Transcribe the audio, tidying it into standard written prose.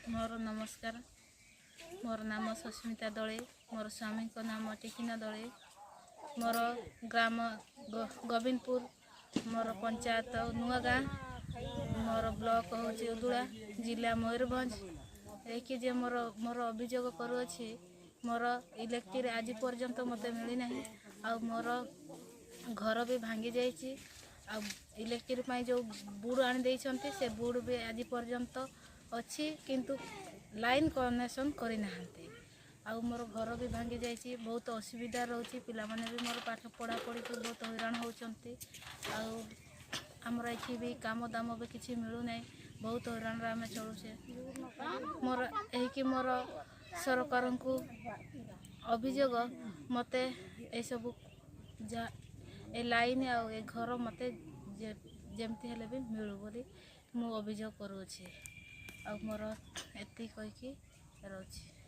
मोर नमस्कार। मोर नाम सुस्मिता दले। मोर स्वामी को नाम टिकिना दले। मोर ग्राम गोविंदपुर। मोर पंचायत नुआगाँ। मोर ब्लॉक हूँ उदुला जिला मयूरभंज। एक जे मोर मोर अभियोग करुँची मोर इलेक्ट्री आज पर्यंत मत मिलना। आ मोर घर भी भांगी जाइए। आ इलेक्ट्री जो बुड़ आनी से बुड़ भी आज पर्यंत अच्छी किंतु लाइन कनेक्शन करना। आउ मोर घर भी भांगी जाइए। बहुत असुविधा रोचे। पिला माने भी मोर पाठ पढ़ा पढ़ी को बहुत हैरान होती। आमर ये भी काम दाम भी किसी मिलूना। बहुत हैरान आम चलुचे। मोर यही मोर सरकार को अभियोग मत सब जा ए लाइन आ घर मत जमती हेले भी मिलू बोली मु अभियोग करुँची। आ मोर एति कहीकि रही।